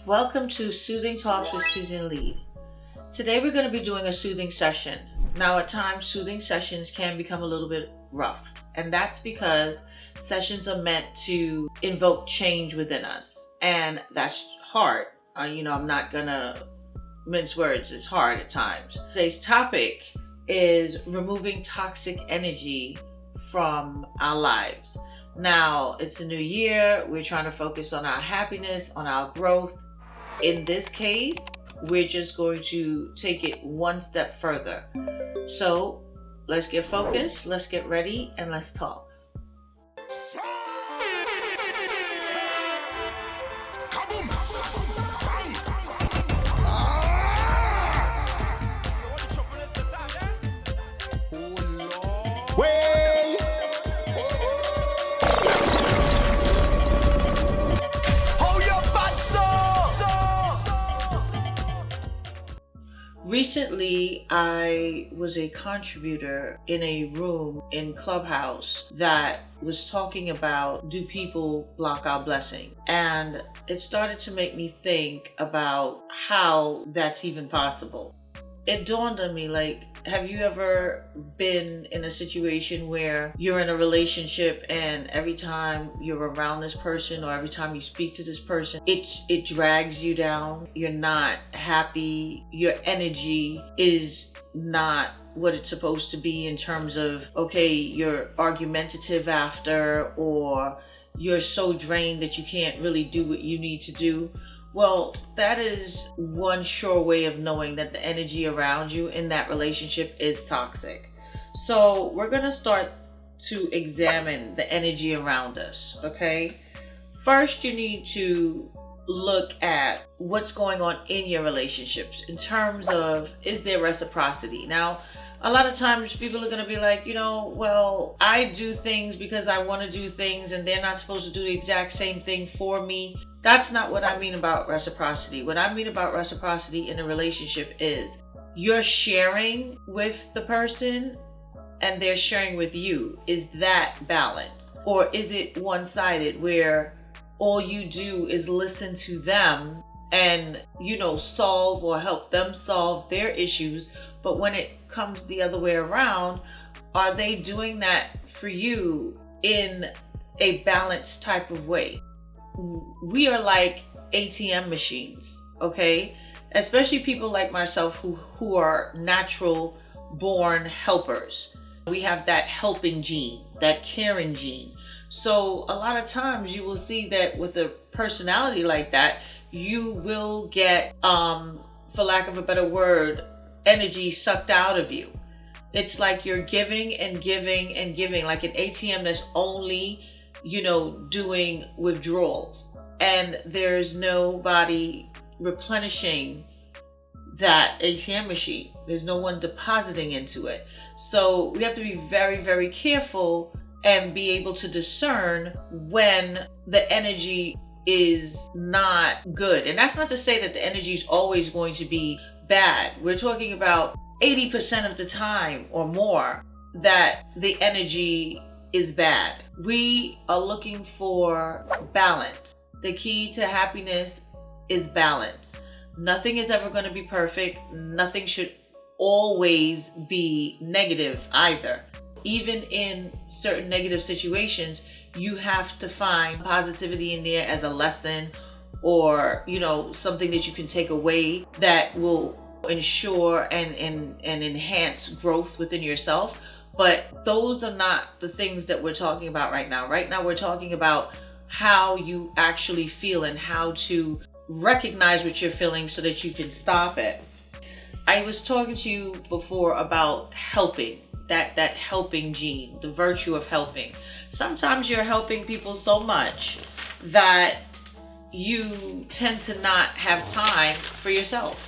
Welcome to Soothing Talks with Susan Lee. Today we're going to be doing a soothing session. Now, at times, soothing sessions can become a little bit rough, and that's because sessions are meant to invoke change within us, and that's hard. I'm not going to mince words, it's hard at times. Today's topic is removing toxic energy from our lives. Now, it's a new year. We're trying to focus on our happiness, on our growth. In this case, we're just going to take it one step further. So, let's get focused, let's get ready, and let's talk. Recently, I was a contributor in a room in Clubhouse that was talking about, do people block our blessing? And it started to make me think about how that's even possible. It dawned on me, have you ever been in a situation where you're in a relationship and every time you're around this person or every time you speak to this person, it drags you down? You're not happy. Your energy is not what it's supposed to be in terms of, okay, you're argumentative after, or you're so drained that you can't really do what you need to do. Well, that is one sure way of knowing that the energy around you in that relationship is toxic. So we're going to start to examine the energy around us, okay? First, you need to look at what's going on in your relationships in terms of, is there reciprocity? Now, a lot of times people are going to be like, I do things because I want to do things and they're not supposed to do the exact same thing for me. That's not what I mean about reciprocity. What I mean about reciprocity in a relationship is you're sharing with the person and they're sharing with you. Is that balanced? Or is it one-sided where all you do is listen to them and, solve or help them solve their issues? But when it comes the other way around, are they doing that for you in a balanced type of way? We are like ATM machines, okay? Especially people like myself who are natural born helpers. We have that helping gene, that caring gene. So a lot of times you will see that with a personality like that, you will get, for lack of a better word, energy sucked out of you. It's like you're giving and giving and giving, like an ATM that's only doing withdrawals, and there's nobody replenishing that ATM machine. There's no one depositing into it. So we have to be very, very careful and be able to discern when the energy is not good. And that's not to say that the energy is always going to be bad. We're talking about 80% of the time or more that the energy is bad. We are looking for balance. The key to happiness is balance. Nothing is ever going to be perfect. Nothing should always be negative either. Even in certain negative situations, you have to find positivity in there as a lesson or, something that you can take away that will ensure and enhance growth within yourself. But those are not the things that we're talking about right now. Right now, we're talking about how you actually feel and how to recognize what you're feeling so that you can stop it. I was talking to you before about helping, that helping gene, the virtue of helping. Sometimes you're helping people so much that you tend to not have time for yourself.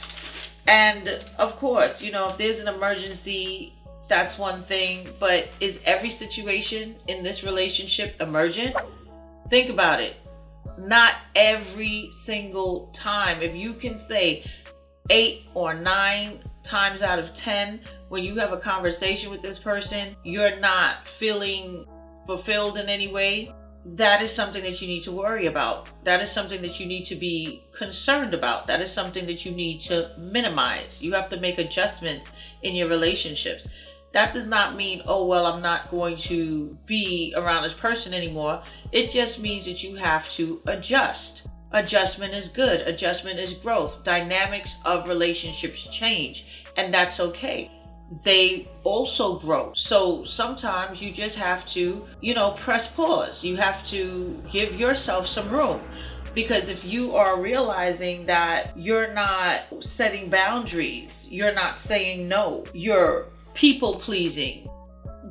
And of course, if there's an emergency, that's one thing, but is every situation in this relationship emergent? Think about it. Not every single time. If you can say 8 or 9 times out of 10, when you have a conversation with this person, you're not feeling fulfilled in any way, that is something that you need to worry about. That is something that you need to be concerned about. That is something that you need to minimize. You have to make adjustments in your relationships. That does not mean, oh, well, I'm not going to be around this person anymore. It just means that you have to adjust. Adjustment is good. Adjustment is growth. Dynamics of relationships change, and that's okay. They also grow. So sometimes you just have to, press pause. You have to give yourself some room. Because if you are realizing that you're not setting boundaries, you're not saying no, you're people pleasing,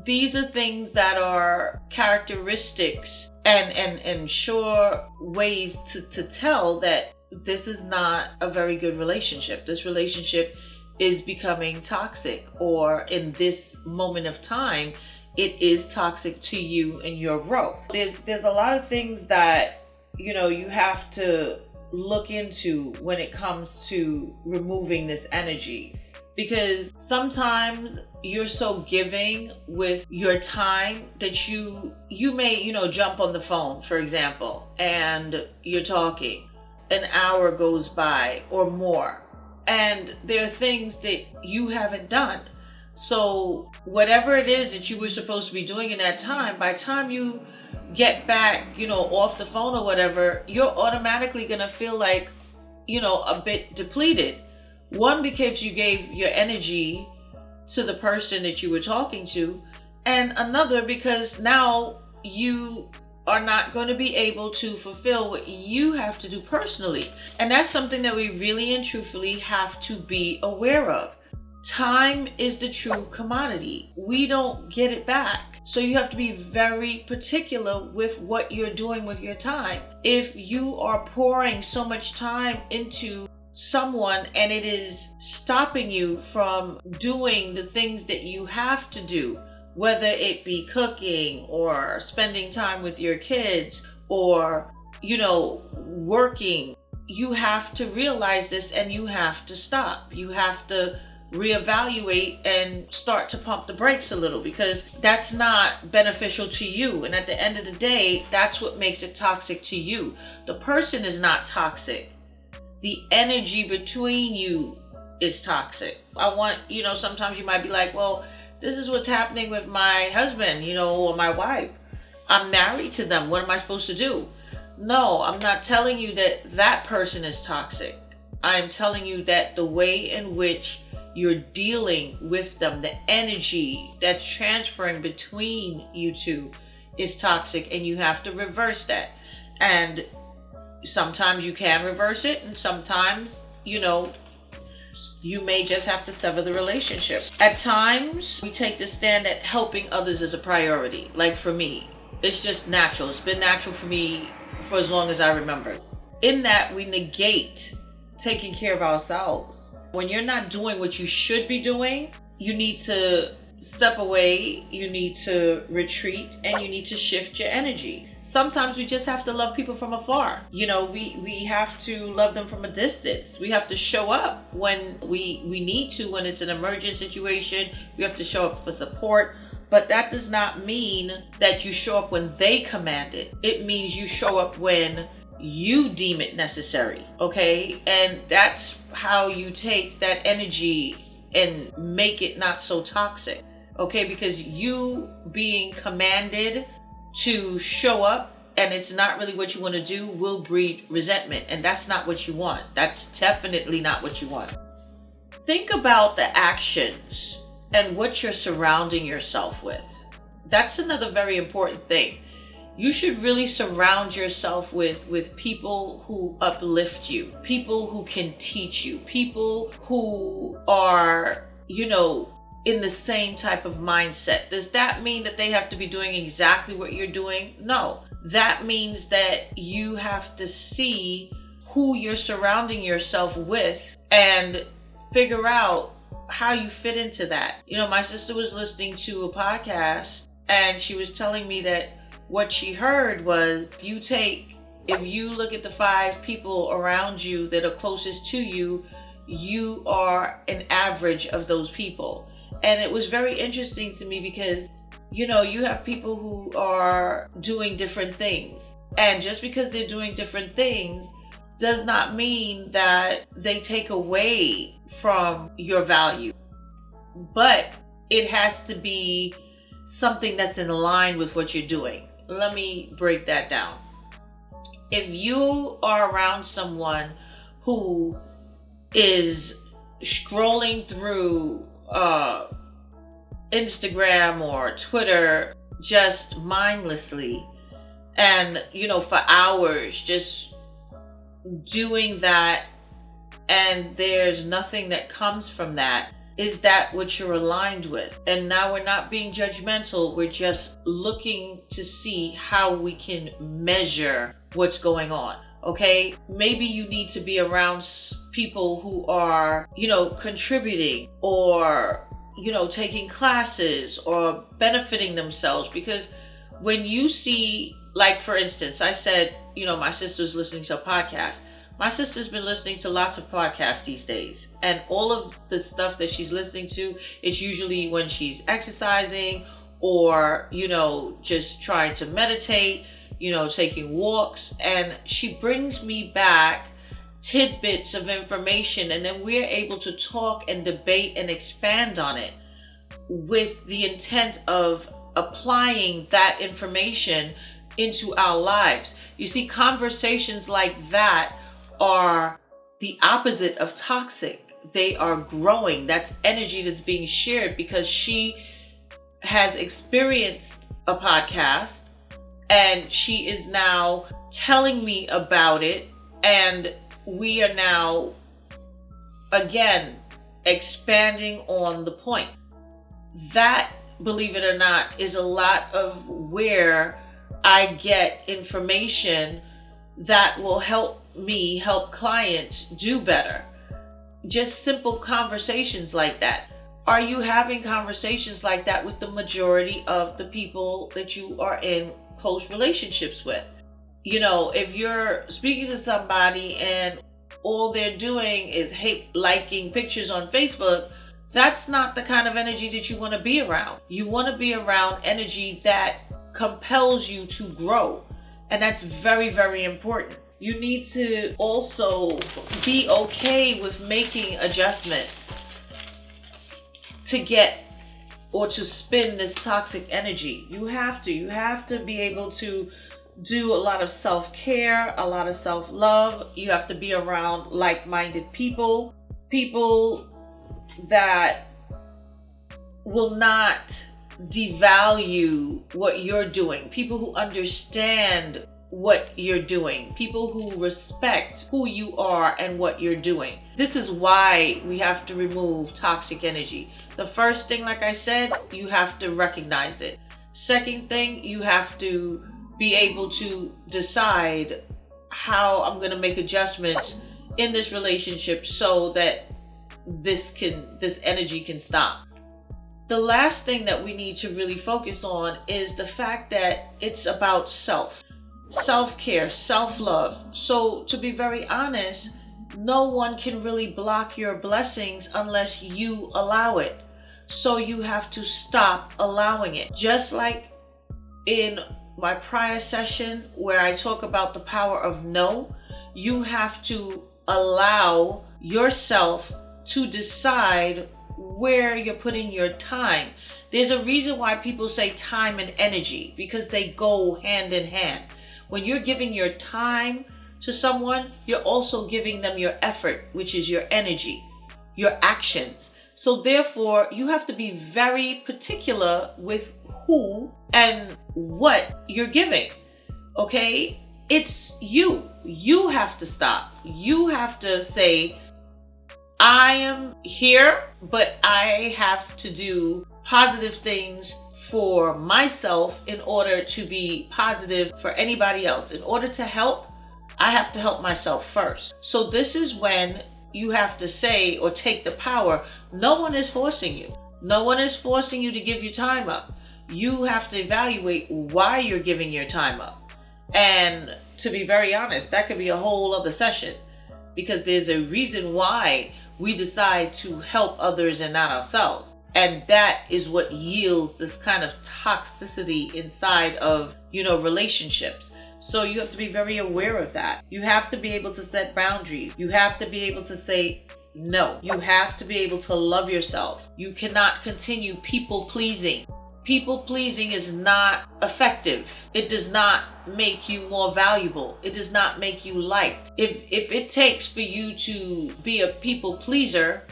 these are things that are characteristics and sure ways to tell that this is not a very good relationship. This relationship is becoming toxic, or in this moment of time, it is toxic to you and your growth. There's a lot of things that, you have to look into when it comes to removing this energy. Because sometimes you're so giving with your time that you may, jump on the phone, for example, and you're talking. An hour goes by or more, and there are things that you haven't done. So whatever it is that you were supposed to be doing in that time, by the time you get back, off the phone or whatever, you're automatically gonna feel like, a bit depleted. One, because you gave your energy to the person that you were talking to, and another because now you are not going to be able to fulfill what you have to do personally. And that's something that we really and truthfully have to be aware of. Time is the true commodity. We don't get it back. So you have to be very particular with what you're doing with your time. If you are pouring so much time into someone and it is stopping you from doing the things that you have to do, whether it be cooking or spending time with your kids or, working, you have to realize this and you have to stop. You have to reevaluate and start to pump the brakes a little, because that's not beneficial to you. And at the end of the day, that's what makes it toxic to you. The person is not toxic. The energy between you is toxic. Sometimes you might be like, well, this is what's happening with my husband, or my wife. I'm married to them. What am I supposed to do? No, I'm not telling you that that person is toxic. I'm telling you that the way in which you're dealing with them, the energy that's transferring between you two is toxic, and you have to reverse that. And sometimes you can reverse it, and sometimes, you may just have to sever the relationship. At times, we take the stand that helping others is a priority. Like for me, it's just natural. It's been natural for me for as long as I remember. In that, we negate taking care of ourselves. When you're not doing what you should be doing, you need to step away, you need to retreat, and you need to shift your energy. Sometimes we just have to love people from afar. We have to love them from a distance. We have to show up when we need to, when it's an emergent situation. We have to show up for support. But that does not mean that you show up when they command it. It means you show up when you deem it necessary, okay? And that's how you take that energy and make it not so toxic, okay? Because you being commanded to show up and it's not really what you want to do will breed resentment, and that's not what you want. That's definitely not what you want. Think about the actions and what you're surrounding yourself with. That's another very important thing. You should really surround yourself with people who uplift you, people who can teach you, people who are, in the same type of mindset. Does that mean that they have to be doing exactly what you're doing? No. That means that you have to see who you're surrounding yourself with and figure out how you fit into that. My sister was listening to a podcast and she was telling me that what she heard was, if you look at the 5 people around you that are closest to you, you are an average of those people. And it was very interesting to me because, You have people who are doing different things. And just because they're doing different things does not mean that they take away from your value. But it has to be something that's in line with what you're doing. Let me break that down. If you are around someone who is scrolling through Instagram or Twitter just mindlessly and, for hours just doing that, and there's nothing that comes from that, is that what you're aligned with? And now we're not being judgmental. We're just looking to see how we can measure what's going on. Okay? Maybe you need to be around people who are, contributing or, taking classes or benefiting themselves. Because when you see, like, for instance, I said, my sister's listening to a podcast. My sister's been listening to lots of podcasts these days, and all of the stuff that she's listening to is usually when she's exercising or, just trying to meditate, taking walks. And she brings me back tidbits of information, and then we're able to talk and debate and expand on it with the intent of applying that information into our lives. You see, conversations like that are the opposite of toxic. They are growing. That's energy that's being shared because she has experienced a podcast and she is now telling me about it, and we are now again expanding on the point. That, believe it or not, is a lot of where I get information that will help me help clients do better. Just simple conversations like that. Are you having conversations like that with the majority of the people that you are in close relationships with? If you're speaking to somebody and all they're doing is liking pictures on Facebook, that's not the kind of energy that you want to be around. You want to be around energy that compels you to grow. And that's very, very important. You need to also be okay with making adjustments to get or to spin this toxic energy. You have to be able to do a lot of self-care, a lot of self-love. You have to be around like-minded people that will not devalue what you're doing, people who understand what you're doing, people who respect who you are and what you're doing. This is why we have to remove toxic energy. The first thing, like I said, you have to recognize it. Second thing, you have to be able to decide how I'm going to make adjustments in this relationship so that this energy can stop. The last thing that we need to really focus on is the fact that it's about self-care, self-love. So to be very honest, no one can really block your blessings unless you allow it. So you have to stop allowing it. Just like in my prior session where I talk about the power of no, you have to allow yourself to decide where you're putting your time. There's a reason why people say time and energy, because they go hand in hand. When you're giving your time to someone, you're also giving them your effort, which is your energy, your actions. So therefore, you have to be very particular with who and what you're giving. Okay? It's you. You have to stop. You have to say, I am here, but I have to do positive things for myself in order to be positive for anybody else. In order to help, I have to help myself first. So this is when you have to say or take the power. No one is forcing you. No one is forcing you to give your time up. You have to evaluate why you're giving your time up. And to be very honest, that could be a whole other session, because there's a reason why we decide to help others and not ourselves. And that is what yields this kind of toxicity inside of, relationships. So you have to be very aware of that. You have to be able to set boundaries. You have to be able to say no. You have to be able to love yourself. You cannot continue people pleasing. People pleasing is not effective. It does not make you more valuable. It does not make you liked. If it takes for you to be a people pleaser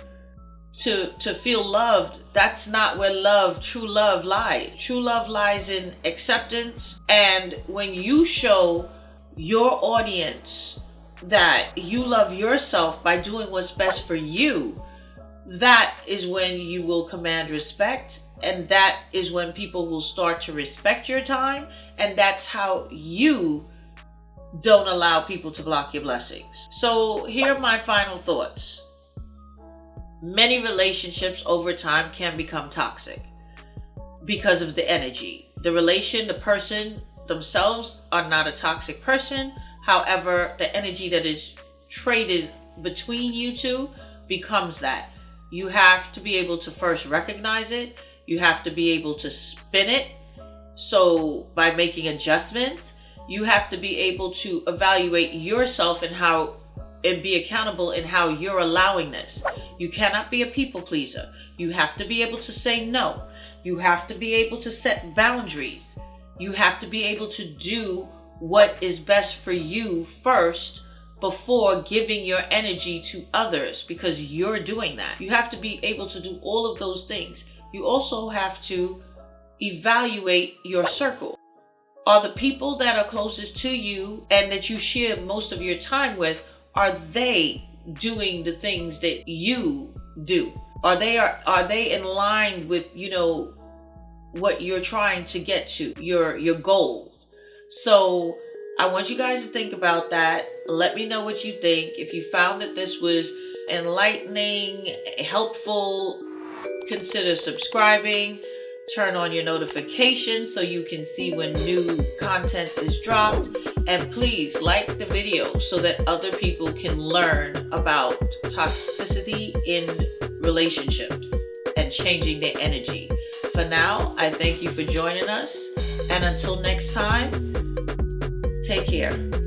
to feel loved, that's not where true love lies. True love lies in acceptance. And when you show your audience that you love yourself by doing what's best for you, that is when you will command respect. And that is when people will start to respect your time. And that's how you don't allow people to block your blessings. So here are my final thoughts. Many relationships over time can become toxic because of the energy. The person themselves are not a toxic person. However, the energy that is traded between you two becomes that. You have to be able to first recognize it. You have to be able to spin it. So by making adjustments, you have to be able to evaluate yourself and be accountable in how you're allowing this. You cannot be a people pleaser. You have to be able to say no. You have to be able to set boundaries. You have to be able to do what is best for you first before giving your energy to others, because you're doing that. You have to be able to do all of those things. You also have to evaluate your circle. Are the people that are closest to you and that you share most of your time with, are they doing the things that you do? Are they in line with, what you're trying to get to, your goals? So I want you guys to think about that. Let me know what you think. If you found that this was enlightening, helpful, consider subscribing. Turn on your notifications so you can see when new content is dropped. And please like the video so that other people can learn about toxicity in relationships and changing their energy. For now, I thank you for joining us. And until next time, take care.